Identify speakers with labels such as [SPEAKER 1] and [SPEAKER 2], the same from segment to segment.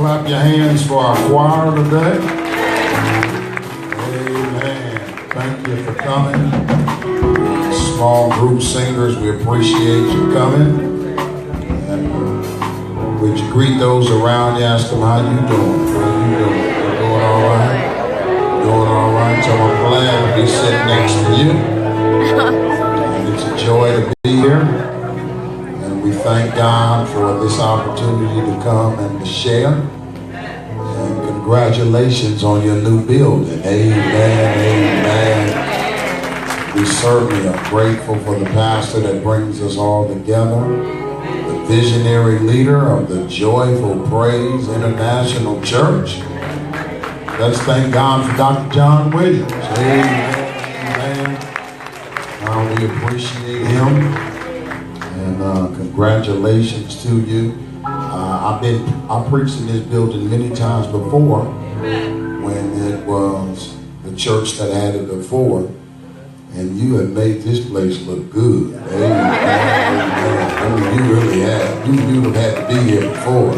[SPEAKER 1] Clap your hands for our choir today. Amen. Thank you for coming. Small group singers, we appreciate you coming. And would you greet those around you, ask them how you doing? How you doing? You doing all right? Doing all right? So I'm glad to be sitting next to you. And it's a joy to be here. We thank God for this opportunity to come and to share. And congratulations on your new building. Amen, amen. We certainly are grateful for the pastor that brings us all together, the visionary leader of the Joyful Praise International Church. Let's thank God for Dr. John Williams. Amen, amen. We appreciate him. And congratulations to you. I preached in this building many times before when it was the church that had it before, and you have made this place look good. Amen. I mean, you really have. You'd have had to be here before.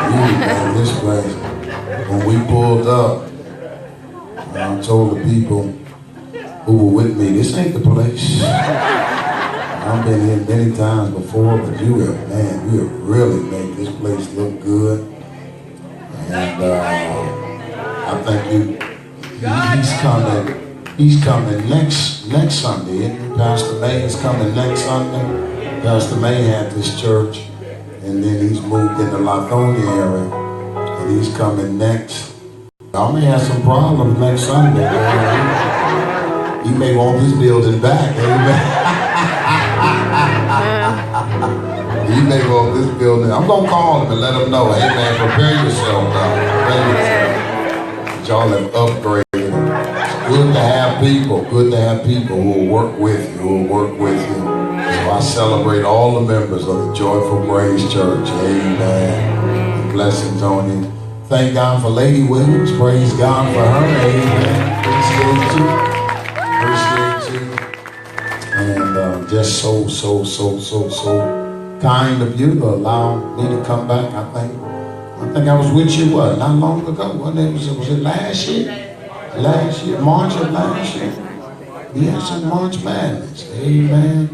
[SPEAKER 1] You made this place. When we pulled up, I told the people who were with me, this ain't the place. I've been here many times before, but you have really made this place look good. And I think he's coming next Sunday. And Pastor May is coming next Sunday. Pastor May had this church, and then he's moved in the Lithonia area, and he's coming next. I may have some problems next Sunday. He may want this building back. Amen. You may want this building. I'm going to call him and let him know. Hey, man, prepare yourself now. Prepare yourself. Y'all have upgraded. It's good to have people. Good to have people who will work with you. So I celebrate all the members of the Joyful Praise Church. Amen. Blessings on you. Thank God for Lady Williams. Praise God for her. Amen. Appreciate you. And just so kind of you to allow me to come back. I think I was with you, not long ago. Was it last year? March of last year. We had some March Madness. Amen.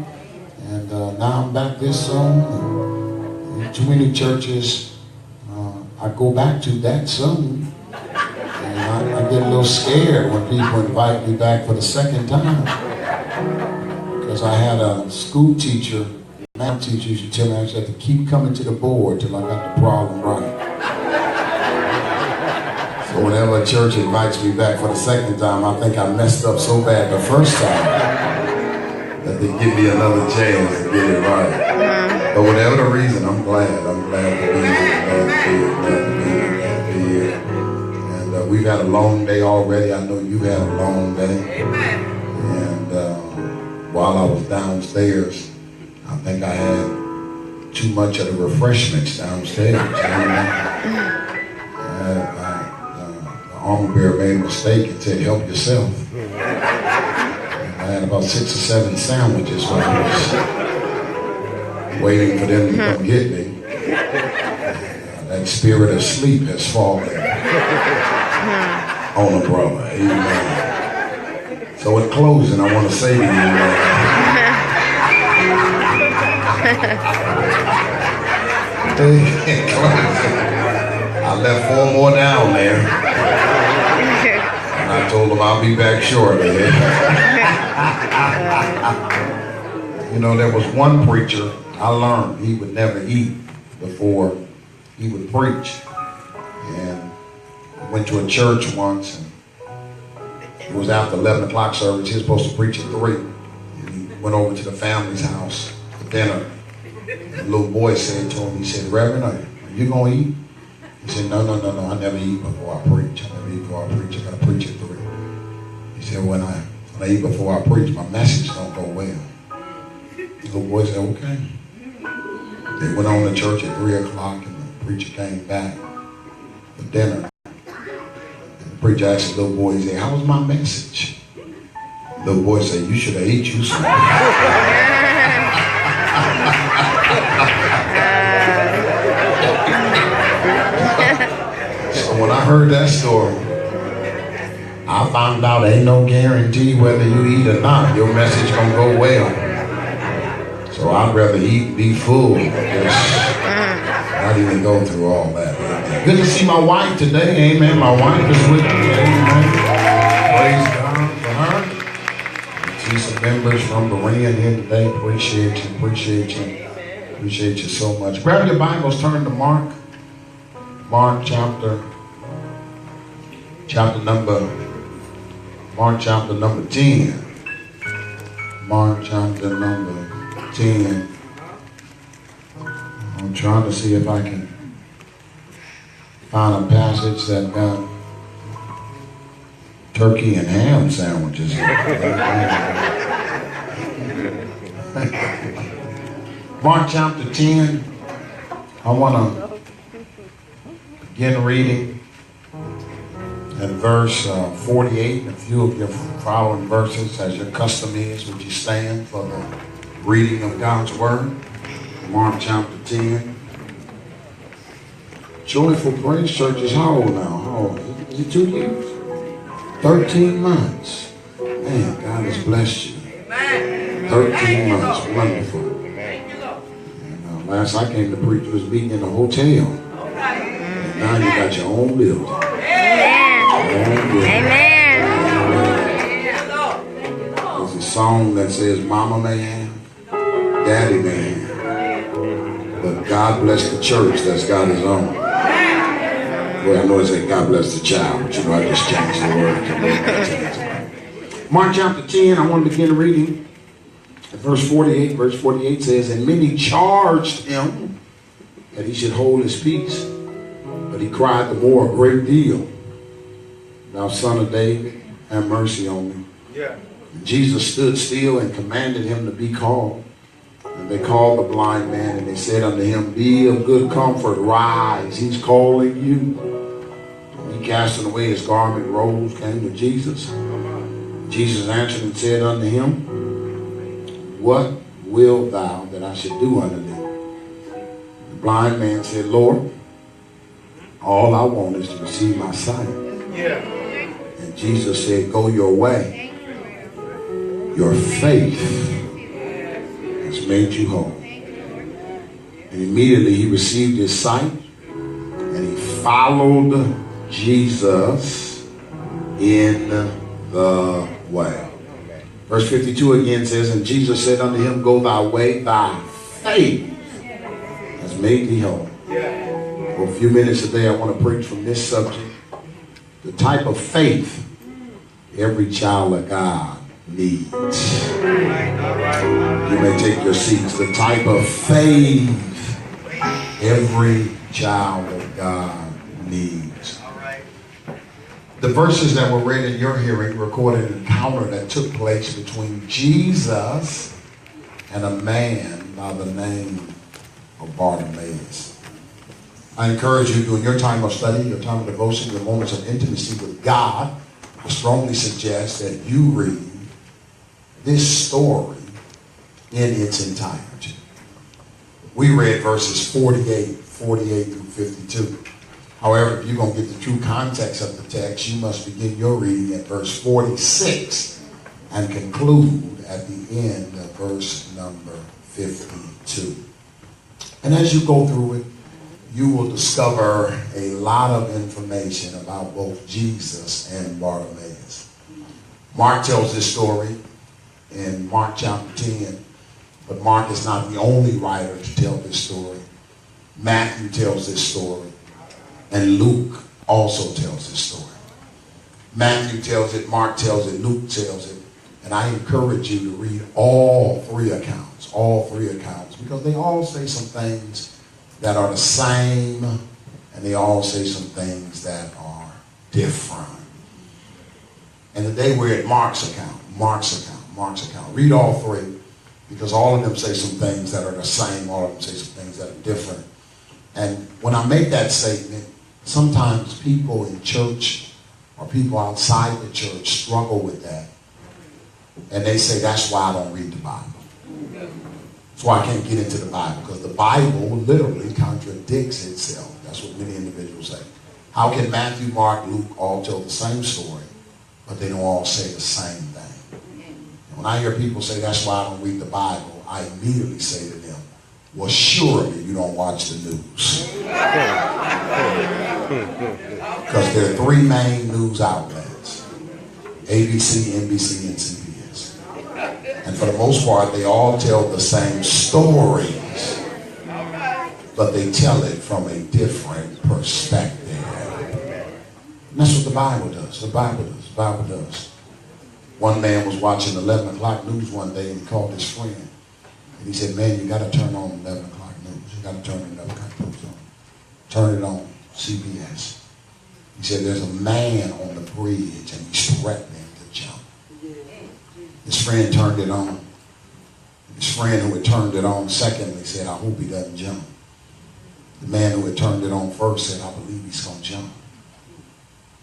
[SPEAKER 1] And now I'm back this soon. And too many churches I go back to that soon. And I get a little scared when people invite me back for the second time. Because I had a school teacher, math teacher, used to tell me I just had to keep coming to the board till I got the problem right. So whenever a church invites me back for the second time, I think I messed up so bad the first time that they give me another chance to get it right. But whatever the reason, I'm glad to be here. And we've had a long day already. I know you had a long day. And while I was downstairs, I think I had too much of the refreshments downstairs. The armor bearer made a mistake and said, help yourself. And I had about 6 or 7 sandwiches when I was waiting for them to come get me. That spirit of sleep has fallen on a brother. Amen. So in closing, I want to say to you, I left 4 more down there, and I told them I'll be back shortly. You know, there was one preacher I learned he would never eat before he would preach. And I went to a church once, and it was after 11 o'clock service. He was supposed to preach at 3. And he went over to the family's house for dinner. And the little boy said to him, he said, Reverend, are you going to eat? He said, no, I never eat before I preach. I got to preach at 3. He said, when I eat before I preach, my message don't go well. The little boy said, okay. They went on to church at 3 o'clock, and the preacher came back for dinner. The preacher asked the little boy, he said, how was my message? The little boy said, you should have ate you something. So when I heard that story, I found out ain't no guarantee whether you eat or not, your message gonna go well. So I'd rather eat, be full, just not even go through all that. Amen. Good to see my wife today, amen. My wife is with me, amen. Praise God for her. See some members from Berean here today. Appreciate you so much. Grab your Bibles, turn to Mark chapter number 10. Mark chapter number 10. I'm trying to see if I can find a passage that got turkey and ham sandwiches. Mark chapter 10. I want to begin reading at verse 48. A few of your following verses, as your custom is, would you stand for the reading of God's Word? Mark chapter 10. Joyful Praise Church is how old now? How old? Is it 2 years? 13 months. Man, God has blessed you. 13 months. Wonderful. And last I came to preach was being in a hotel. And now you got your own building.
[SPEAKER 2] Amen.
[SPEAKER 1] There's a song that says, Mama may have, Daddy may have, but God bless the church that's got his own. Well, I know it said God bless the child, but you know I just changed the word. Mark chapter 10, I want to begin reading at verse 48. Verse 48 says, and many charged him that he should hold his peace, but he cried the more a great deal, Thou son of David, have mercy on me. Yeah. Jesus stood still and commanded him to be called. And they called the blind man, and they said unto him, be of good comfort, rise, he's calling you. And he casting away his garment, rose, came to Jesus. Jesus answered and said unto him, what wilt thou that I should do unto thee? The blind man said, Lord, all I want is to receive my sight. Yeah. And Jesus said, go your way. Your faith has made you whole. And immediately he received his sight, and he followed Jesus in the way. Verse 52 again says, and Jesus said unto him, go thy way, thy faith has made thee whole. For a few minutes today, I want to preach from this subject, the type of faith every child of God needs. You may take your seats. The type of faith every child of God needs. The verses that were read in your hearing record an encounter that took place between Jesus and a man by the name of Bartimaeus. I encourage you during your time of study, your time of devotion, your moments of intimacy with God, I strongly suggest that you read this story in its entirety. We read verses 48 through 52. However, if you're going to get the true context of the text, you must begin your reading at verse 46 and conclude at the end of verse number 52. And as you go through it, you will discover a lot of information about both Jesus and Bartimaeus. Mark tells this story in Mark chapter 10, but Mark is not the only writer to tell this story. Matthew tells this story, and Luke also tells this story. Matthew tells it, Mark tells it, Luke tells it, and I encourage you to read all three accounts, because they all say some things that are the same, and they all say some things that are different. And today we're at Mark's account. Read all three, because all of them say some things that are the same, all of them say some things that are different. And when I make that statement, sometimes people in church or people outside the church struggle with that. And they say, that's why I don't read the Bible. That's why I can't get into the Bible, because the Bible literally contradicts itself. That's what many individuals say. How can Matthew, Mark, Luke all tell the same story, but they don't all say the same thing? And when I hear people say, that's why I don't read the Bible, I immediately say to them, well, surely you don't watch the news. Because there are three main news outlets: ABC, NBC, and CBS. And for the most part, they all tell the same stories, but they tell it from a different perspective. And that's what the Bible does. The Bible does. The Bible does. One man was watching 11 o'clock news one day, and he called his friend. And he said, man, you got to turn on 11 o'clock news. You got to turn 11 o'clock news on. Turn it on, CBS. He said, there's a man on the bridge, and he's threatening to jump. His friend turned it on. His friend who had turned it on secondly said, I hope he doesn't jump. The man who had turned it on first said, I believe he's going to jump.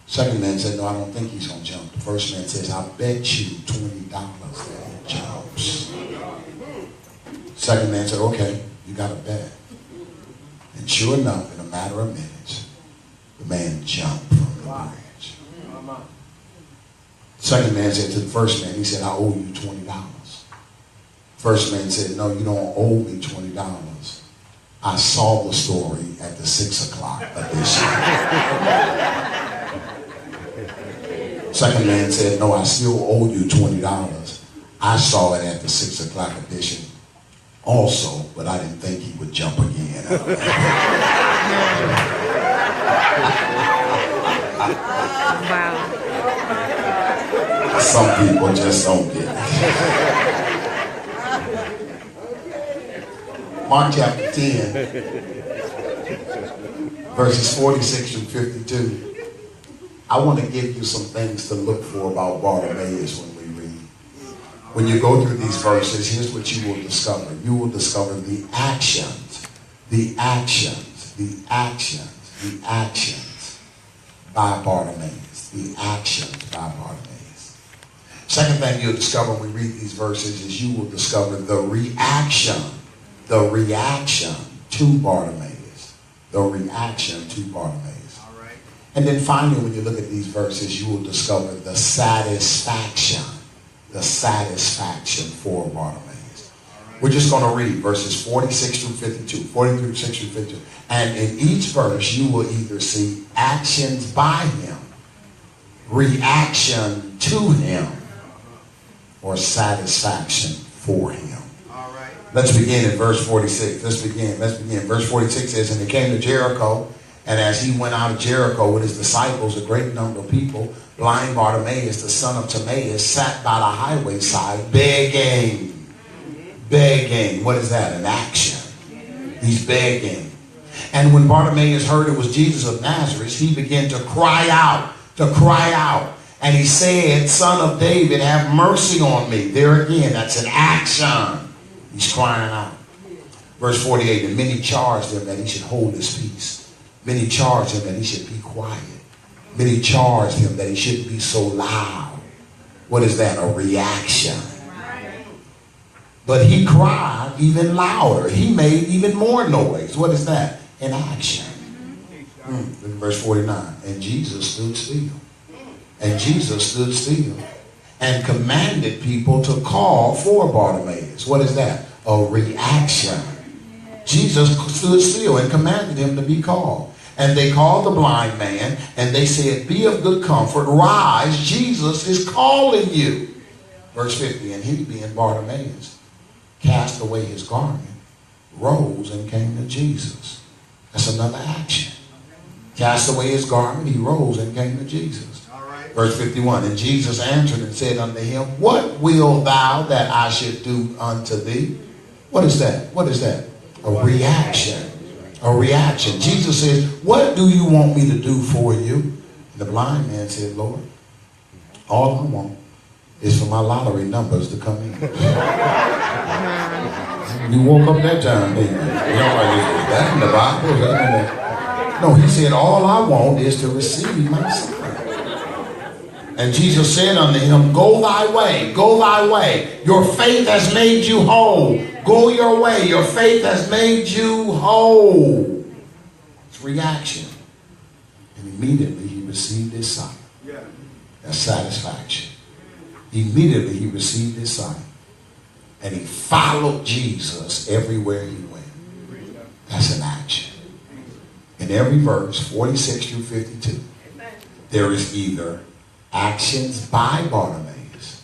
[SPEAKER 1] Second man said, no, I don't think he's going to jump. The first man says, I bet you $20 that he jumps. Second man said, okay, you got to bet. And sure enough, in a matter of minutes, the man jumped from the bridge. Second man said to the first man, he said, I owe you $20. First man said, no, you don't owe me $20. I saw the story at the 6 o'clock edition. Second man said, no, I still owe you $20. I saw it at the 6 o'clock edition also, but I didn't think he would jump again.
[SPEAKER 2] Wow.
[SPEAKER 1] Some people just don't get it. Mark chapter 10, verses 46 through 52. I want to give you some things to look for about Bartimaeus when we read. When you go through these verses, here's what you will discover. You will discover the actions by Bartimaeus. The actions by Bartimaeus. Second thing you'll discover when we read these verses is you will discover the reaction to Bartimaeus. The reaction to Bartimaeus.
[SPEAKER 3] All right.
[SPEAKER 1] And then finally, when you look at these verses, you will discover the satisfaction for Bartimaeus. We're just going to read verses 46 through 52, 46 through 52. And in each verse, you will either see actions by him, reaction to him, or satisfaction for him.
[SPEAKER 3] All right.
[SPEAKER 1] Let's begin in verse 46. Let's begin. Verse 46 says, and he came to Jericho, and as he went out of Jericho with his disciples, a great number of people, blind Bartimaeus, the son of Timaeus, sat by the highway side begging. What is that? An action. He's begging. And when Bartimaeus heard it was Jesus of Nazareth, he began to cry out. And he said, Son of David, have mercy on me. There again, that's an action. He's crying out. Verse 48, and many charged him that he should hold his peace. Many charged him that he should be quiet. Many charged him that he shouldn't be so loud. What is that? A reaction. But he cried even louder. He made even more noise. What is that? An action. Verse 49, and Jesus stood still. And commanded people to call for Bartimaeus. What is that? A reaction. Jesus stood still and commanded him to be called. And they called the blind man, and they said, be of good comfort, rise, Jesus is calling you. Verse 50, and he, being Bartimaeus, cast away his garment, rose, and came to Jesus. That's another action. Cast away his garment, he rose and came to Jesus.
[SPEAKER 3] All right.
[SPEAKER 1] Verse 51, and Jesus answered and said unto him, what wilt thou that I should do unto thee? What is that? A reaction. A reaction. Jesus says, what do you want me to do for you? And the blind man said, Lord, all I want is for my lottery numbers to come in. You woke up that time, didn't you? You know, like, is that in the Bible? Is that in the... No, he said, all I want is to receive my son. And Jesus said unto him, go thy way. Your faith has made you whole. Go your way. Your faith has made you whole. It's reaction. And immediately he received his sight. That's satisfaction. Immediately he received his sight. And he followed Jesus everywhere he went. That's an action. In every verse, 46 through 52, there is either actions by Bartimaeus,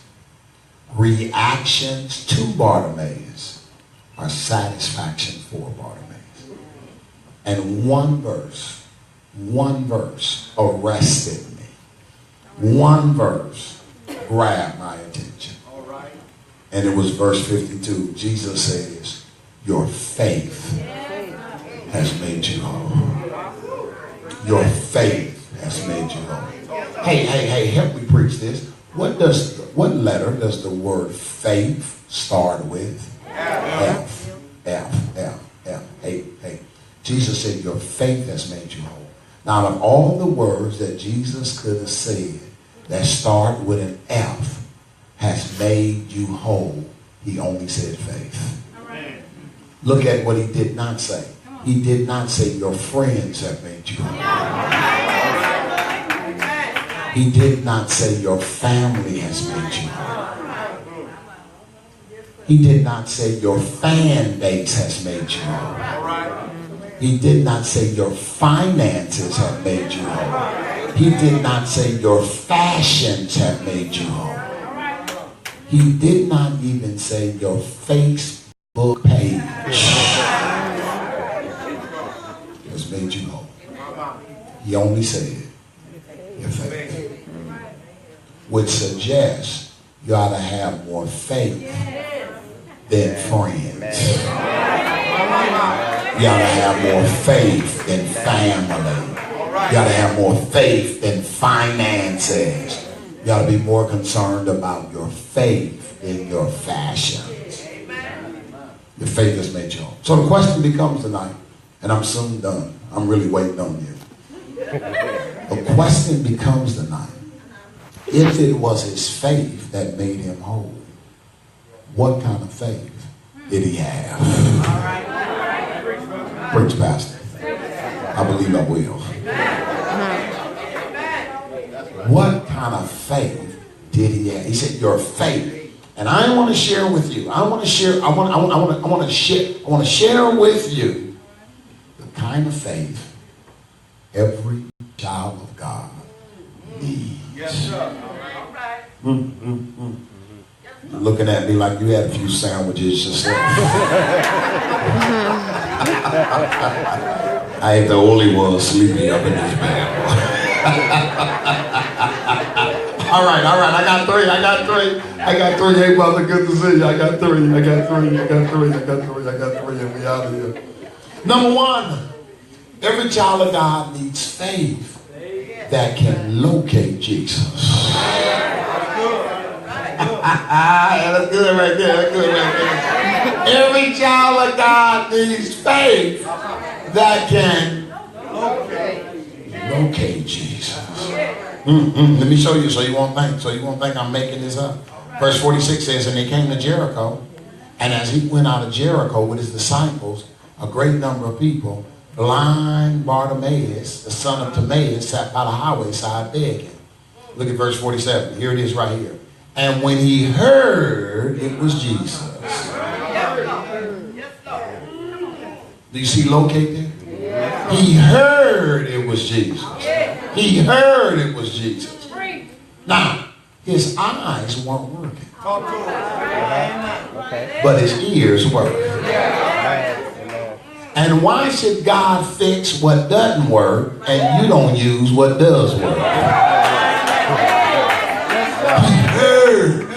[SPEAKER 1] reactions to Bartimaeus, or satisfaction for Bartimaeus. And one verse arrested me. One verse grabbed my attention. And it was verse 52. Jesus says, your faith has made you whole. Your faith has made you whole. Hey, help me preach this. What letter does the word faith start with? F. Hey. Jesus said, your faith has made you whole. Now, of all the words that Jesus could have said that start with an F, has made you whole, he only said faith. Look at what he did not say. He did not say your friends have made you whole. He did not say your family has made you whole. He did not say your fan base has made you whole. He did not say your finances have made you whole. He did not say your fashions have made you whole. He did not even say your Facebook page has made you whole. He only said your faith. Which suggests you ought to have more faith than friends. You ought to have more faith than family. You ought to have more faith than finances. You ought to be more concerned about your faith than your fashions. Your faith has made you whole. So the question becomes tonight, and I'm soon done. I'm really waiting on you. The question becomes tonight, if it was his faith that made him whole, what kind of faith did he have? Preach, Pastor. I believe I will. What kind of faith did he have? He said, your faith. And I want to share with you. I want to share with you the kind of faith every child of God needs. Yes, sir. You're looking at me like you had a few sandwiches yourself. I ain't the only one sleeping up in this bed. All right. I got three. Hey, brother, good to see you. I got three. And we out of here. Number one, every child of God needs faith that can locate Jesus. That's good right there. Every child of God needs faith that can locate Jesus. Let me show you so you won't think I'm making this up. Verse 46 says, and they came to Jericho, and as he went out of Jericho with his disciples, a great number of people, blind Bartimaeus, the son of Timaeus, sat by the highway side begging. Look at verse 47. Here it is right here. And when he heard it was Jesus. Do you see locate there? He heard it was Jesus. He heard it was Jesus. Now, his eyes weren't working. But his ears were. And why should God fix what doesn't work and you don't use what does work?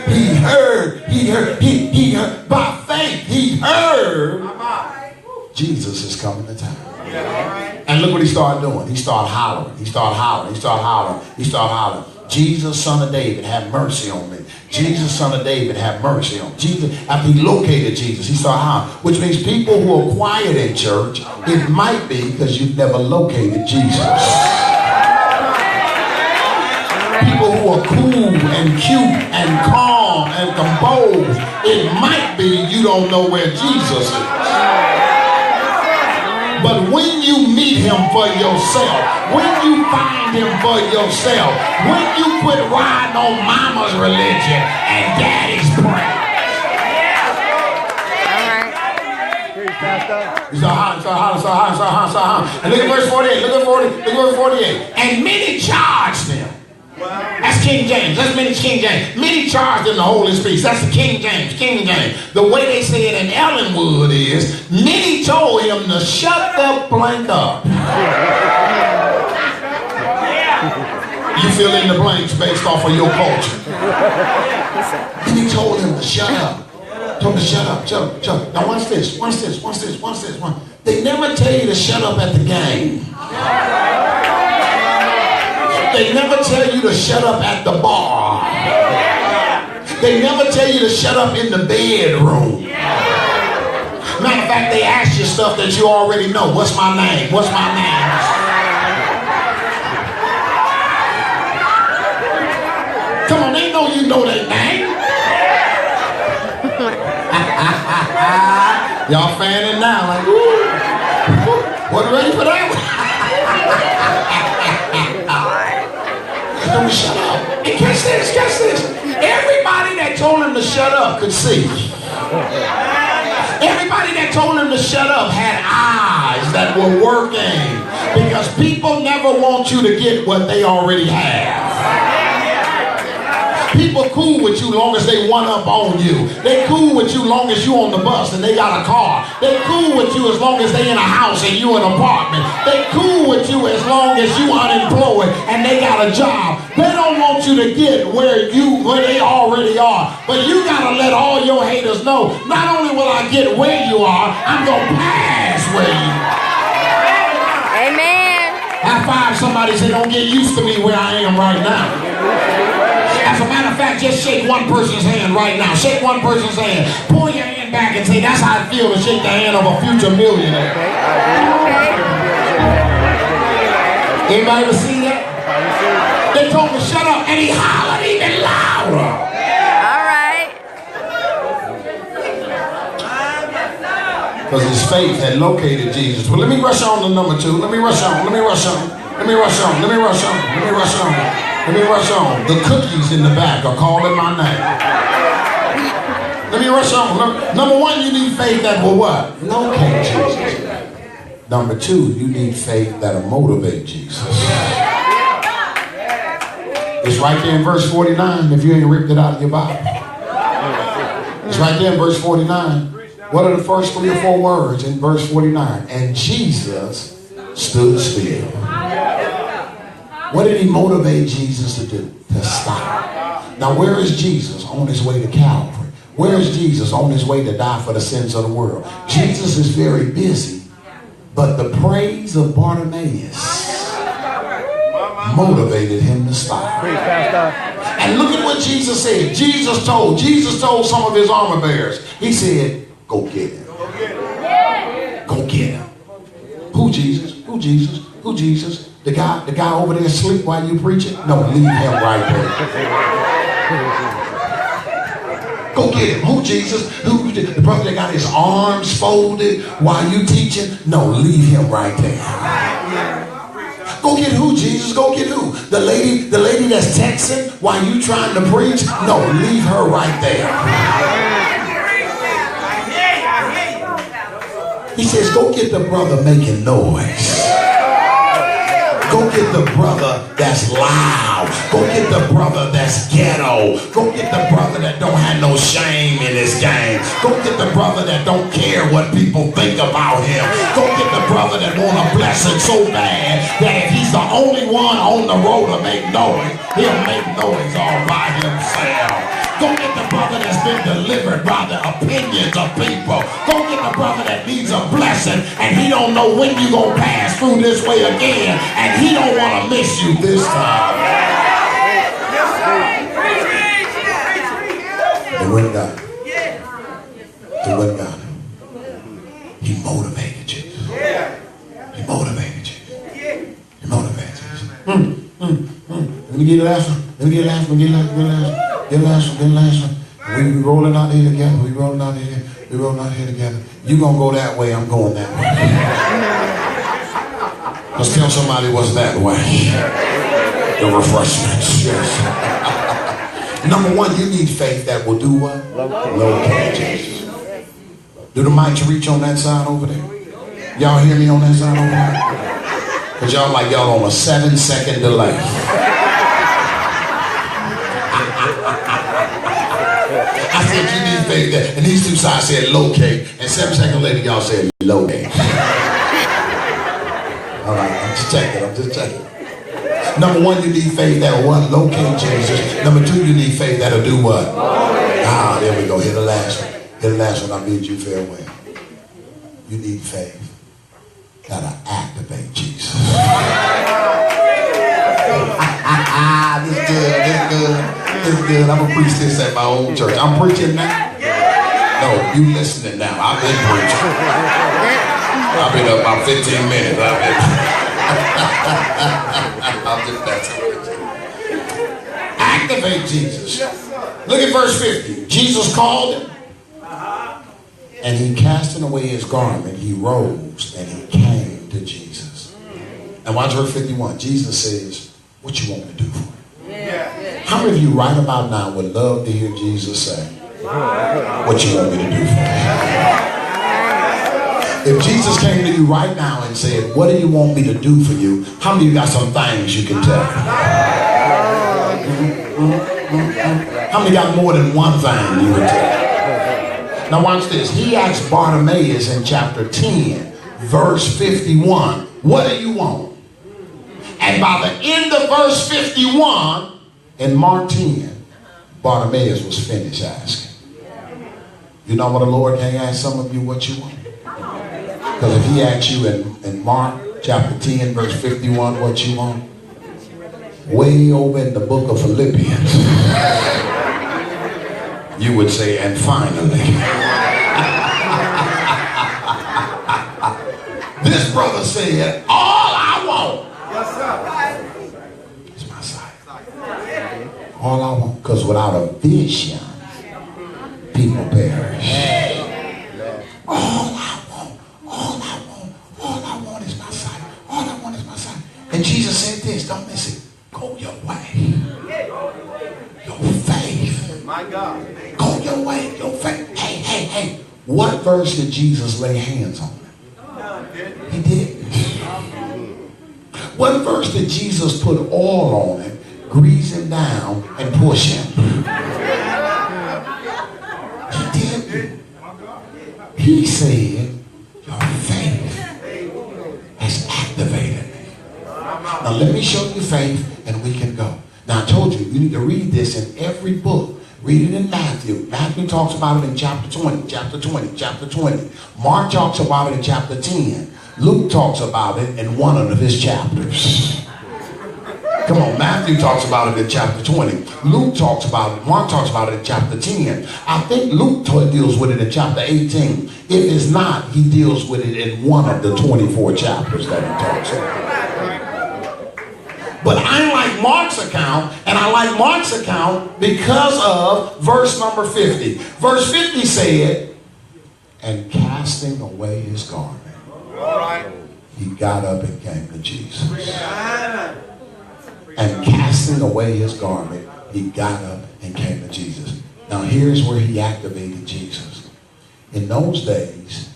[SPEAKER 1] He heard. By faith, he heard Jesus is coming to town. And look what he started doing. He started hollering. Jesus, son of David, have mercy on me. Jesus, son of David, have mercy on me. Jesus, after he located Jesus, he started hollering. Which means people who are quiet in church, it might be because you've never located Jesus. People who are cool and cute and calm and composed, it might be you don't know where Jesus is. But when you meet him him for yourself, when you find him for yourself, when you quit riding on mama's religion and daddy's prayer. And look at verse 48. Look at verse 48. And many charged them. That's King James. That's King James. Many charged in the Holy Spirit. That's the King James. King James. The way they say it in Ellenwood is, many told him to shut the blank up. You fill in the blanks based off of your culture. Many told him to shut up. Told him to shut up. Shut up. Now watch this. They never tell you to shut up at the game. They never tell you to shut up at the bar. They never tell you to shut up in the bedroom. Matter of fact, they ask you stuff that you already know. What's my name? What's my name? Come on, they know you know their name. Y'all fanning now, like, woo. Wasn't ready for that one. Don't shut up. And catch this. Everybody that told him to shut up could see. Everybody that told him to shut up had eyes that were working. Because people never want you to get what they already have. People cool with you long as they one up on you. They cool with you long as you on the bus and they got a car. They cool with you as long as they in a house and you in an apartment. They cool with you as long as you unemployed and they got a job. They don't want you to get where they already are. But you gotta let all your haters know, not only will I get where you are, I'm gonna pass where you are.
[SPEAKER 2] Amen.
[SPEAKER 1] High five somebody, say, don't get used to me where I am right now. As a matter of fact, just shake one person's hand right now. Shake one person's hand. Pull your hand back and say, that's how I feel to shake the hand of a future millionaire. Anybody ever see that? They told him to shut up and he hollered even louder.
[SPEAKER 2] All right.
[SPEAKER 1] Because his faith had located Jesus. Well, let me rush on to number 2. Let me rush on. The cookies in the back are calling my name. Let me rush on. Number 1, you need faith that will what? Locate Jesus. Number 2, you need faith that'll motivate Jesus. It's right there in verse 49 if you ain't ripped it out of your Bible. It's right there in verse 49. What are the first 3 or 4 words in verse 49? And Jesus stood still. What did he motivate Jesus to do? To stop. Now where is Jesus? On his way to Calvary. Where is Jesus? On his way to die for the sins of the world. Jesus is very busy, but the praise of Bartimaeus motivated him to stop. And look at what Jesus said. Jesus told some of his armor bearers. He said, go get him. Go get him. Who Jesus? Who Jesus? Who Jesus? The guy over there asleep while you preaching? No, leave him right there. Go get him. Who Jesus? Who the brother that got his arms folded while you teaching? No, leave him right there. Go get who, Jesus? Go get who? The lady that's texting while you trying to preach? No, leave her right there. He says, go get the brother making noise. Go get the brother that's loud. Go get the brother that's ghetto. Go get the brother that don't have no shame in his game. Go get the brother that don't care what people think about him. Go get the brother that want a blessing so bad that if he's the only one on the road to make noise, he'll make noise all by himself. Go get the brother that's been delivered by the opinions of people. Go get the brother that needs a blessing and he don't know when you gonna pass through this way again and he don't want to miss you this time. It went down. It went down. He motivated you. He motivated you. He motivated you. Let me get the last one. Let me get the last one. Get the last one. We rolling out here together. We rolling out here together. You gonna go that way, I'm going that way. Let's tell somebody what's that way. The refreshments, yes. Number one, you need faith that will do what? Locate Jesus. Do the mics reach on that side over there? Y'all hear me on that side over there? Because y'all like y'all on a 7-second delay. I said you need faith that, and these two sides said locate, and 7 seconds later y'all said locate. All right, I'm just checking. Number one, you need faith that will what? Locate Jesus. Number two, you need faith that'll do what? Ah, there we go. Here's the last one. Here's the last one. I bid you farewell. You need faith that'll activate Jesus. This is good. I'm going to preach this at my own church. I'm preaching now. No, you listening now. I've been preaching. I've been up about 15 minutes. I'm just messing with you. Activate Jesus. Look at verse 50. Jesus called him, and he casting away his garment, he rose and he came to Jesus. And watch verse 51. Jesus says, what you want me to do for you? How many of you right about now would love to hear Jesus say, what you want me to do for you? If Jesus came to you right now and said, what do you want me to do for you? How many of you got some things you can tell? How many got more than one thing you can tell? Now watch this. He asked Bartimaeus in chapter 10, verse 51, what do you want? And by the end of verse 51, in Mark 10, Bartimaeus was finished asking. You know what the Lord can't ask some of you what you want? Because if he asks you in Mark chapter 10, verse 51, what you want, way over in the book of Philippians, you would say, and finally. This brother said, all I want is my sight. All I want, because without a vision, people perish. And Jesus said this, don't miss it. Go your way. Your faith. My God. Go your way, your faith. Hey. What verse did Jesus lay hands on? He did. What verse did Jesus put oil on him, grease him down, and push him? He did. He said, your faith has activated. Now let me show you faith and we can go. Now I told you need to read this in every book. Read it in Matthew. Matthew talks about it in chapter 20. Mark talks about it in chapter 10. Luke talks about it in one of his chapters. Come on, Matthew talks about it in chapter 20. Luke talks about it. Mark talks about it in chapter 10. I think Luke deals with it in chapter 18. If it's not, he deals with it in one of the 24 chapters that he talks about. But I like Mark's account, and I like Mark's account because of verse number 50. Verse 50 said, and casting away his garment, he got up and came to Jesus. And casting away his garment, he got up and came to Jesus. Now here's where he activated Jesus. In those days,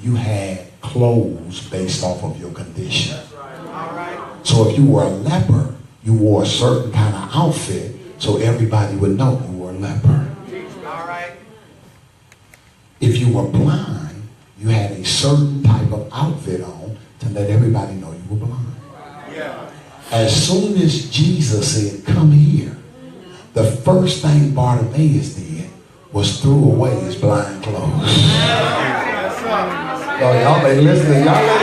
[SPEAKER 1] you had clothes based off of your condition. So if you were a leper, you wore a certain kind of outfit so everybody would know you were a leper. If you were blind, you had a certain type of outfit on to let everybody know you were blind. As soon as Jesus said, come here, the first thing Bartimaeus did was threw away his blind clothes. Oh, y'all ain't listening. Y'all ain't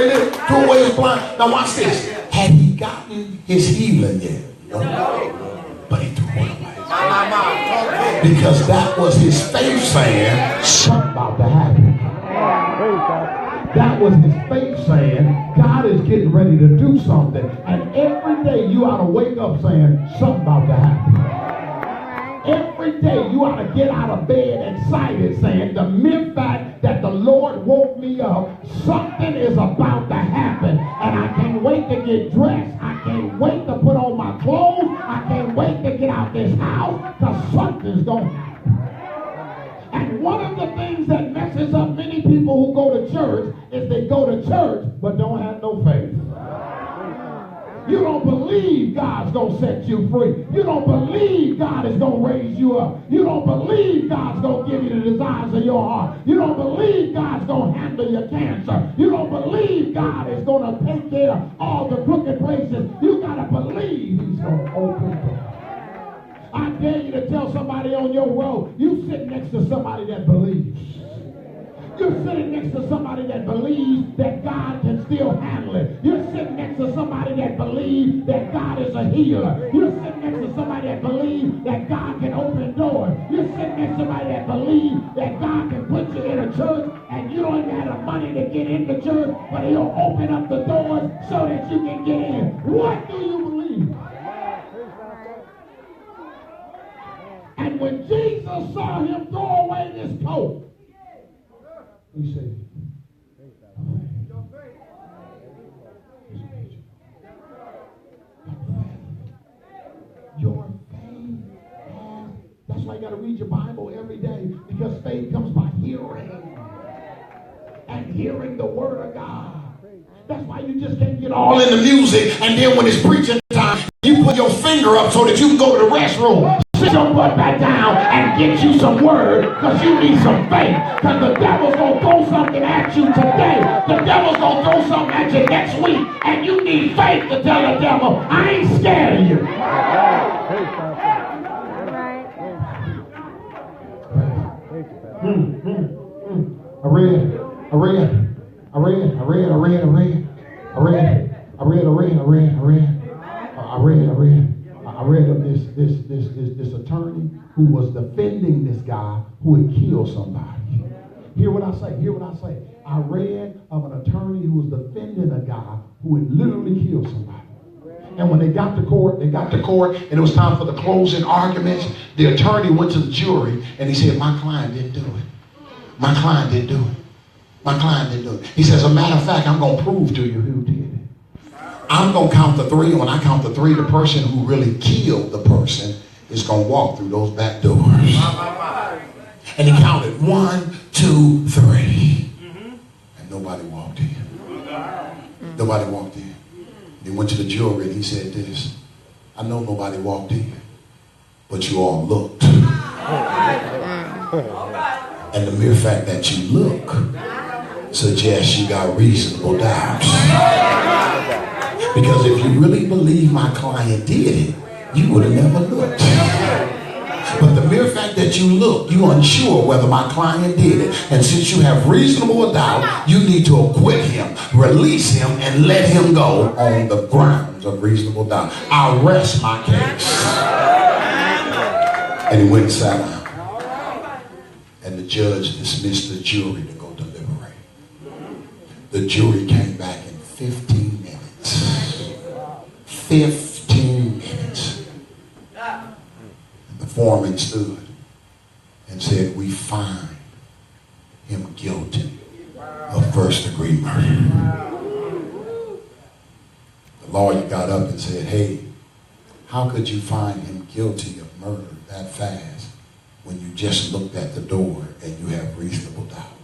[SPEAKER 1] listening. Threw away his blind. Now watch this. Had he gotten his healing yet? No. But he threw it away. Because that was his faith saying, something about to happen. That was his faith saying, God is getting ready to do something. And every day you ought to wake up saying, something about to happen. Every day you ought to get out of bed excited saying, the mere fact that the Lord woke me up, something is about to happen. get dressed. I can't wait to put on my clothes. I can't wait to get out this house because something's going to happen. And one of the things that messes up many people who go to church is they go to church but don't have no faith. You don't believe God's going to set you free. You don't believe God is going to raise you up. You don't believe God's going to give you the desires of your heart. You don't believe God's going to handle your cancer. You don't believe God is going to take care of all the crooked places. You got to believe He's going to open doors. I dare you to tell somebody on your road, you sit next to somebody that believes. You're sitting next to somebody that believes that God can still handle it. You're sitting next to somebody that believes that God is a healer. You're sitting next to somebody that believes that God can open doors. You're sitting next to somebody that believes that God can put you in a church and you don't even have the money to get in the church, but He'll open up the doors so that you can get in. What do you believe? And when Jesus saw him throw away this coat, He said, your faith has, that's why you got to read your Bible every day, because faith comes by hearing and hearing the Word of God. That's why you just can't get all in the music and then when it's preaching time, you put your finger up so that you can go to the restroom. Sit your butt back down and get you some word because you need some faith. Because the devil's going to throw something at you today. The devil's going to throw something at you next week. And you need faith to tell the devil, I ain't scared of you. I read of this attorney who was defending this guy who had killed somebody. Hear what I say. I read of an attorney who was defending a guy who had literally killed somebody. And when they got to court, and it was time for the closing arguments. The attorney went to the jury and he said, my client didn't do it. My client didn't do it. He says, as a matter of fact, I'm going to prove to you who did it. I'm going to count to three. And when I count to three, the person who really killed the person is going to walk through those back doors. And he counted 1, 2, 3. And nobody walked in. Nobody walked in. He went to the jury and he said this, I know nobody walked in, but you all looked. And the mere fact that you look suggests you got reasonable doubts. Because if you really believe my client did it, you would have never looked. But the mere fact that you look, you're unsure whether my client did it. And since you have reasonable doubt, you need to acquit him, release him, and let him go on the grounds of reasonable doubt. I'll rest my case. And he went and sat down. And the judge dismissed the jury to go deliberate. The jury came back in 15 minutes. 15 minutes. The foreman stood and said, we find him guilty of first-degree murder. The lawyer got up and said, hey, how could you find him guilty of murder that fast when you just looked at the door and you have reasonable doubt?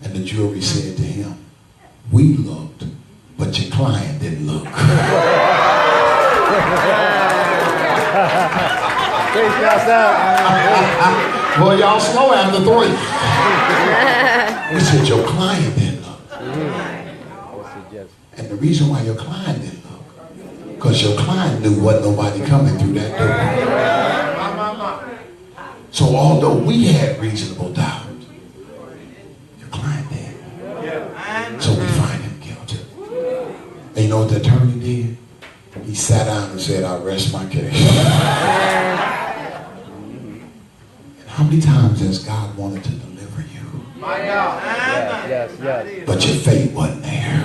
[SPEAKER 1] And the jury said to him, we looked, but your client didn't look. Well, y'all slow after 3. We said your client didn't look. And the reason why your client didn't look, because your client knew wasn't nobody coming through that door. So although we had reasonable doubt, your client did. So we find him guilty. And you know what the attorney did? He sat down and said, I rest my case. How many times has God wanted to deliver you? Yes. But your faith wasn't there.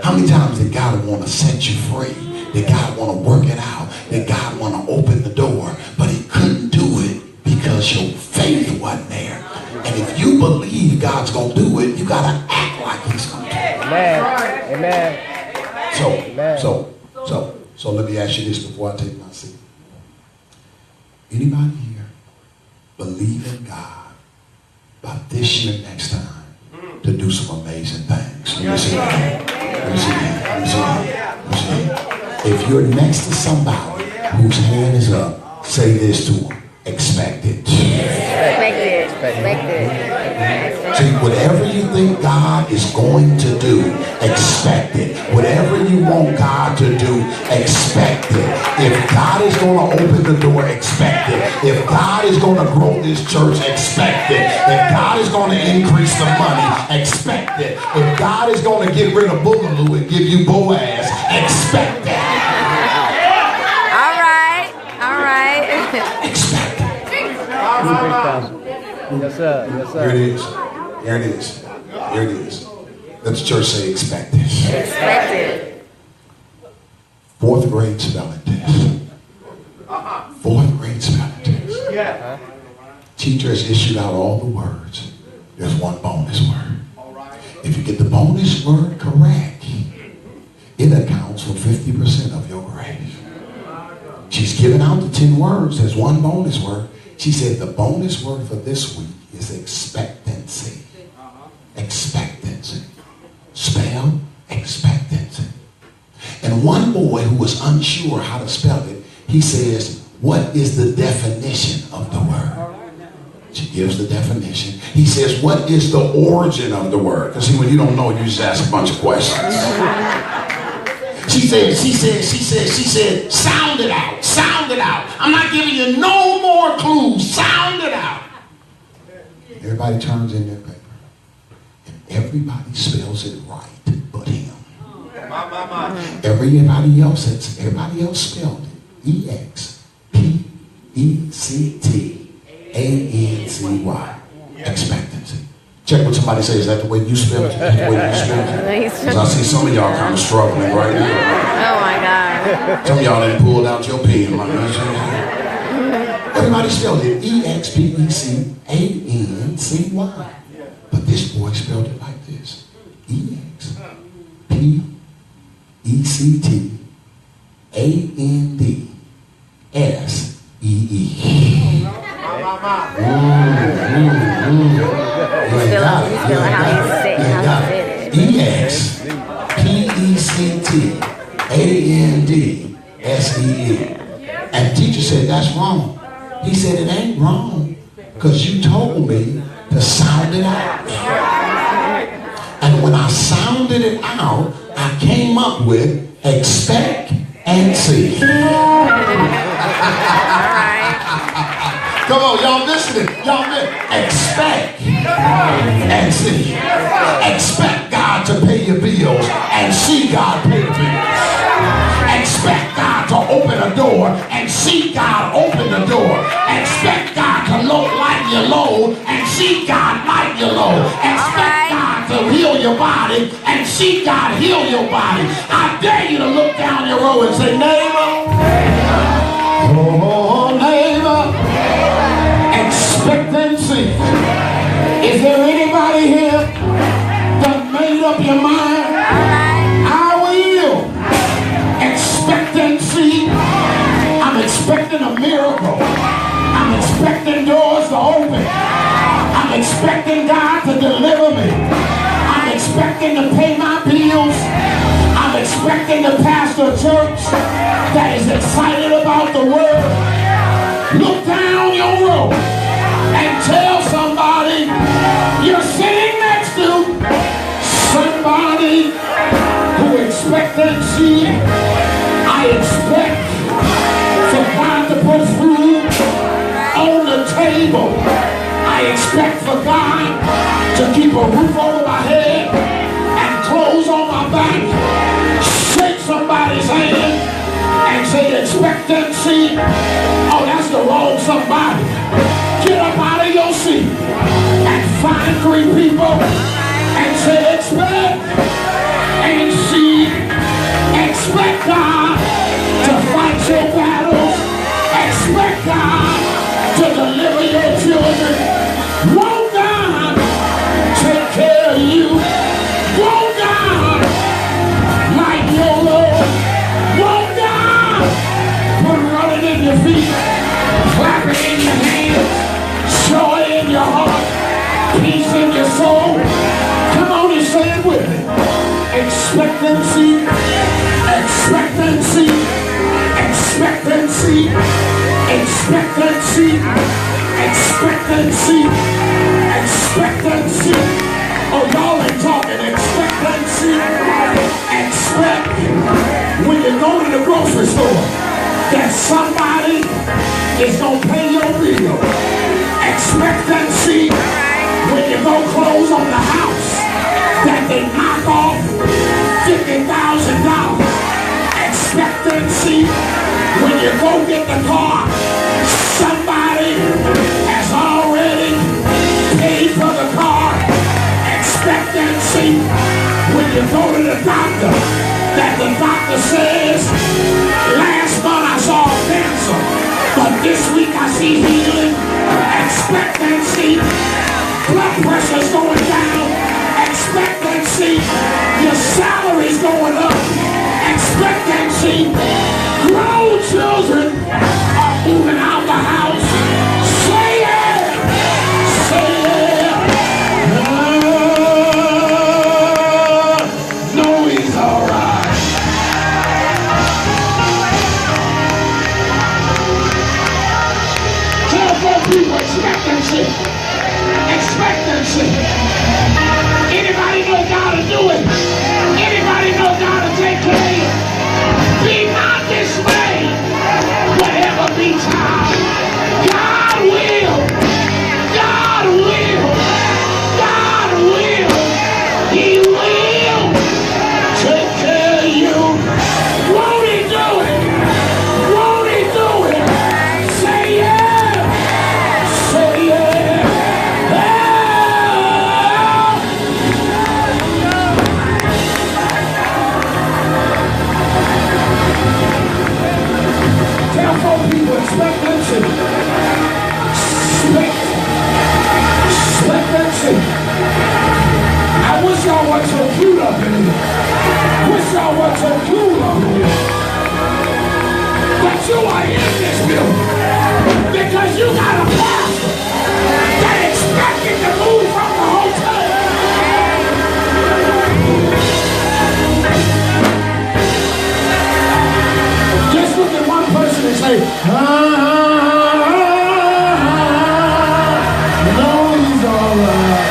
[SPEAKER 1] How many times did God want to set you free? Did God want to work it out? Did God want to open the door? But he couldn't do it because your faith wasn't there. And if you believe God's going to do it, you got to act like he's going to do it.
[SPEAKER 3] Amen.
[SPEAKER 1] So let me ask you this before I take my seat. Anybody here believe in God by this year next time to do some amazing things? Let me see that. Let me see that. Let me see that. Let me see that. If you're next to somebody whose hand is up, say this to them. Expect it.
[SPEAKER 2] Expect it. Expect it.
[SPEAKER 1] See, whatever you think God is going to do, expect it. Whatever you want God to do, expect it. If God is going to open the door, expect it. If God is going to grow this church, expect it. If God is going to increase the money, expect it. If God is going to get rid of Boogaloo and give you Boaz, expect it.
[SPEAKER 2] All right.
[SPEAKER 1] Expect it.
[SPEAKER 3] Yes, sir. Yes, sir.
[SPEAKER 1] Here it is. Here it is. Here it is. Let the church say expect it.
[SPEAKER 2] Expect it.
[SPEAKER 1] 4th grade spelling test. 4th grade spelling test. Teacher has issued out all the words. There's one bonus word. If you get the bonus word correct, it accounts for 50% of your grade. She's given out the 10 words. There's one bonus word. She said the bonus word for this week is expectancy. Expectancy. Spell expectancy. And one boy who was unsure how to spell it, he says, what is the definition of the word? She gives the definition. He says, what is the origin of the word? Because see, when you don't know, you just ask a bunch of questions. She said, sound it out, sound it out. I'm not giving you no more clues, sound it out. Everybody turns in their paper. And everybody spells it right but him. Everybody else spelled it. E-X-P-E-C-T-A-N-C-Y. Expectancy. Check what somebody says. Is that the way you spell it? Is that the way you spell it? Because I see some of y'all kind of struggling right now.
[SPEAKER 2] Oh my God.
[SPEAKER 1] Some of y'all done pulled out your pen. Like, everybody spelled it E-X-P-E-C-A-N-C-Y. But this boy spelled it like this. E-X-P-E-C-T-A-N-D-S-E-E. E-X-P-E-C-T-A-N-D-S-E-E. And teacher said, that's wrong. He said, it ain't wrong because you told me to sound it out. And when I sounded it out, I came up with expect and see. Come on, y'all listening. Y'all listening. Expect and see. Expect God to pay your bills and see God pay your bills. Expect God to open a door and see God open the door. Expect God to lighten your load and see God lighten your load. Expect God to heal your body and see God heal your body. I dare you to look down your row and say, neighbor, oh neighbor, expectancy. Is there anybody here that made up your mind? I will. Expectancy. I'm expecting a miracle. I'm expecting doors to open. I'm expecting God to deliver me. I'm expecting to pay my bills. I'm expecting to pastor a church that is excited about the word. Look down your row and tell somebody you're sitting next to somebody who expectancy. I expect for God to put food on the table. I expect for God to keep a roof over my head and clothes on my back. Shake somebody's hand and say expectancy. Oh, that's the wrong somebody. Get up out of your seat and find 3 people and say expect and see. Expect God to fight your battles. Expect God to deliver your children. Won't God take care of you? Won't God lighten your load? Expectancy, expectancy, expectancy, expectancy, expectancy, expectancy. Oh, y'all ain't talking. Expectancy. Expect when you go to the grocery store that somebody is going to pay your bill. Expectancy when you go close on the house that they knock off $50,000. Expectancy when you go get the car, somebody has already paid for the car. Expectancy when you go to the doctor, that the doctor says, last month I saw cancer, but this week I see healing. Expectancy, blood pressure's going down. Expectancy, your salary's going up. Expectancy, grown children are moving out the house. Say it, say it. No, he's all right. Tell 4 people expectancy, expectancy. Anybody know God to do it? Anybody know God to take care of you? Be not dismayed, whatever betide. God will, God will, God will, He will take care of you. Won't He do it? Won't He do it? Say yeah, say yeah. Tell 4 people expectancy. Expectancy. I wish y'all weren't so cute up in here. Wish y'all weren't so cool up in here. But you are in this building because you got a pastor that expected to move from the hotel. Just look at one person and say, no, he's all right.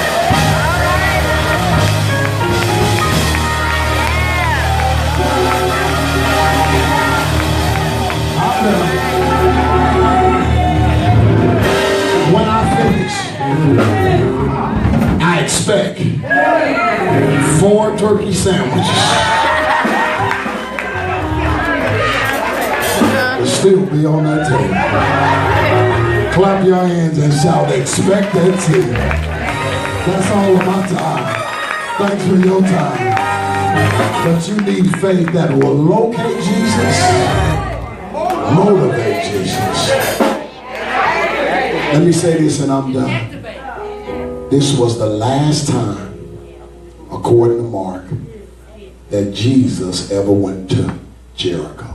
[SPEAKER 1] When I finish, I expect 4 turkey sandwiches. Still be on that table. Clap your hands and shout expectancy. That's all of my time. Thanks for your time. But you need faith that will locate Jesus, motivate Jesus. Let me say this and I'm done. This was the last time, according to Mark, that Jesus ever went to Jericho.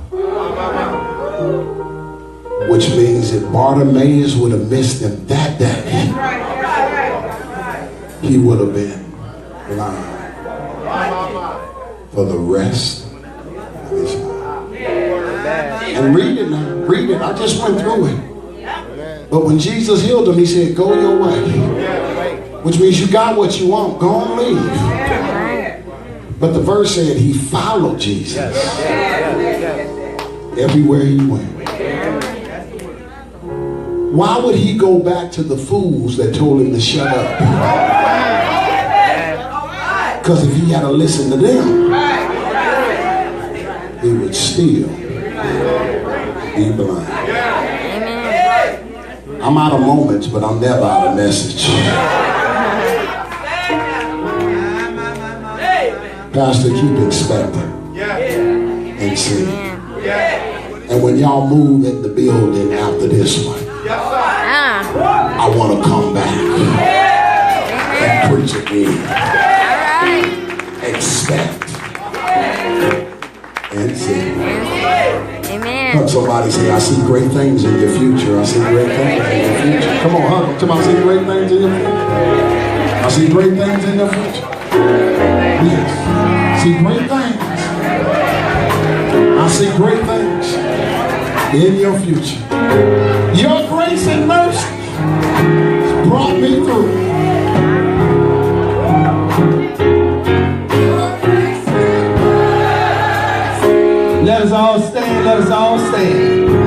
[SPEAKER 1] Which means if Bartimaeus would have missed him that day, he would have been blind for the rest of his life. And read it now, read it. I just went through it. But when Jesus healed him, he said, go your way. Which means you got what you want, go on leave. But the verse said he followed Jesus everywhere he went. Why would he go back to the fools that told him to shut up? Because if he had to listen to them, he would still be blind. I'm out of moments, but I'm never out of message. Pastor, keep expecting and see. And when y'all move in the building after this one, I want to come back and preach again. Expect and see. Amen. Somebody say, I see great things in your future. I see great things in your future. Come on, hug them. Come on, I see great things in your future. I see great things in your future. Yes. see great things. I see great things in your future. Your grace and mercy has brought me through.
[SPEAKER 3] Let us all stand, let us all stand.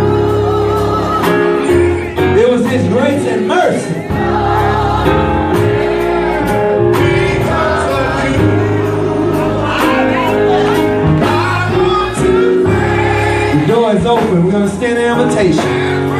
[SPEAKER 3] It was His grace and mercy. The door is open. We're going to stand in invitation.